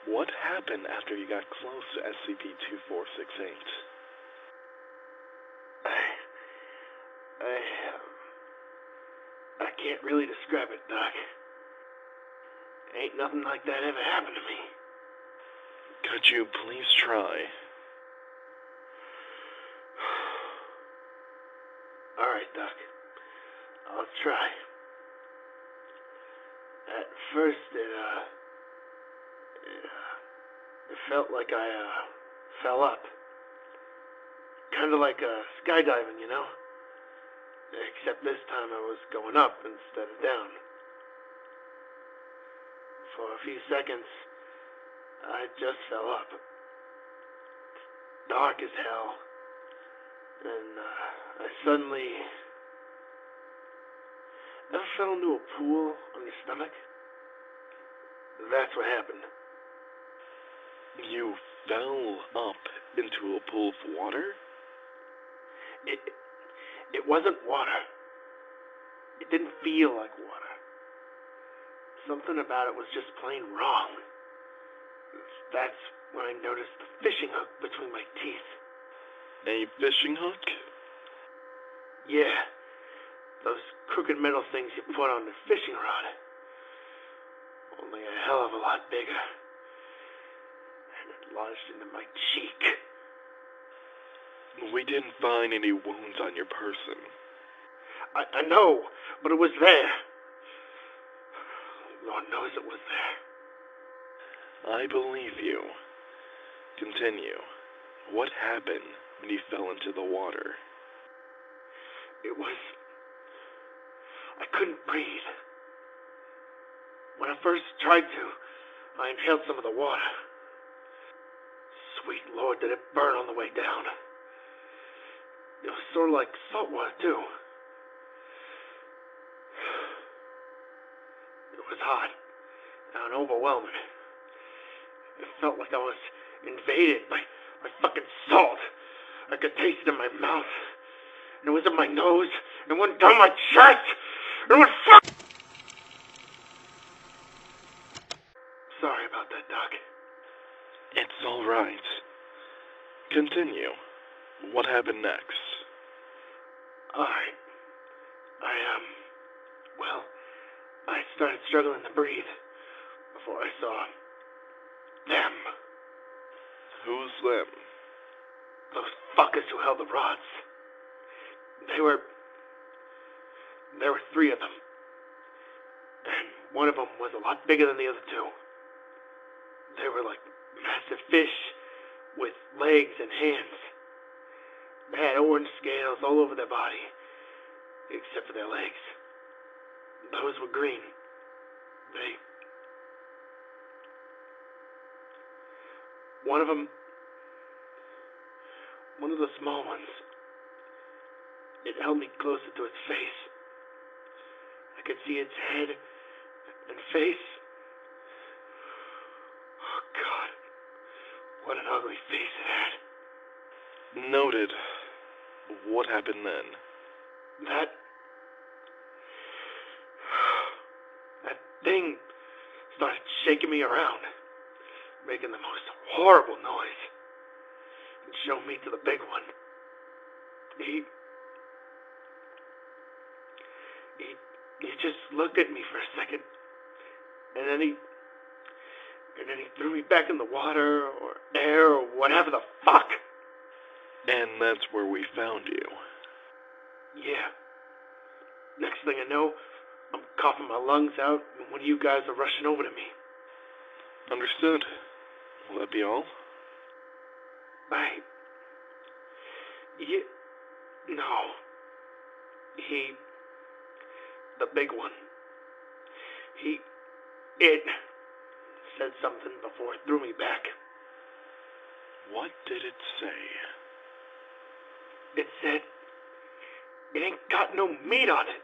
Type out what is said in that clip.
What happened after you got close to SCP-2468? I can't really describe it, Doc. Ain't nothing like that ever happened to me. Could you please try? Alright, Doc. I'll try. At first, it felt like I, fell up. Kinda like, skydiving, you know? Except this time I was going up instead of down. For a few seconds, I just fell up. Dark as hell. And, I suddenly... Ever fell into a pool on your stomach? That's what happened. You fell up into a pool of water? It wasn't water. It didn't feel like water. Something about it was just plain wrong. That's when I noticed the fishing hook between my teeth. A fishing hook? Yeah. Those crooked metal things you put on the fishing rod. Only a hell of a lot bigger. And it lodged into my cheek. We didn't find any wounds on your person. I know, but it was there. Lord knows it was there. I believe you. Continue. What happened when you fell into the water? It was... I couldn't breathe. When I first tried to, I inhaled some of the water. Sweet Lord, did it burn on the way down. It was sort of like salt water, too. It was hot and overwhelming. It felt like I was invaded by fucking salt. I could taste it in my mouth. And it was in my nose. And went down my chest. And it was Sorry about that, Doc. It's all right. Continue. What happened next? Alright. I started struggling to breathe before I saw them. Who's them? Those fuckers who held the rods. There were 3 of them. And one of them was a lot bigger than the other 2. They were like massive fish with legs and hands. They had orange scales all over their body, except for their legs. Those were green. One of the small ones, it held me closer to its face. I could see its head and face. Oh, God. What an ugly face it had. Noted. What happened then? That thing started shaking me around, making the most horrible noise, and showed me to the big one. He just looked at me for a second, and then he threw me back in the water or air or whatever the fuck. And that's where we found you. Yeah. Next thing I know, I'm coughing my lungs out, and one of you guys are rushing over to me. Understood. Will that be all? No. The big one. It said something before it threw me back. What did it say? It said, "It ain't got no meat on it."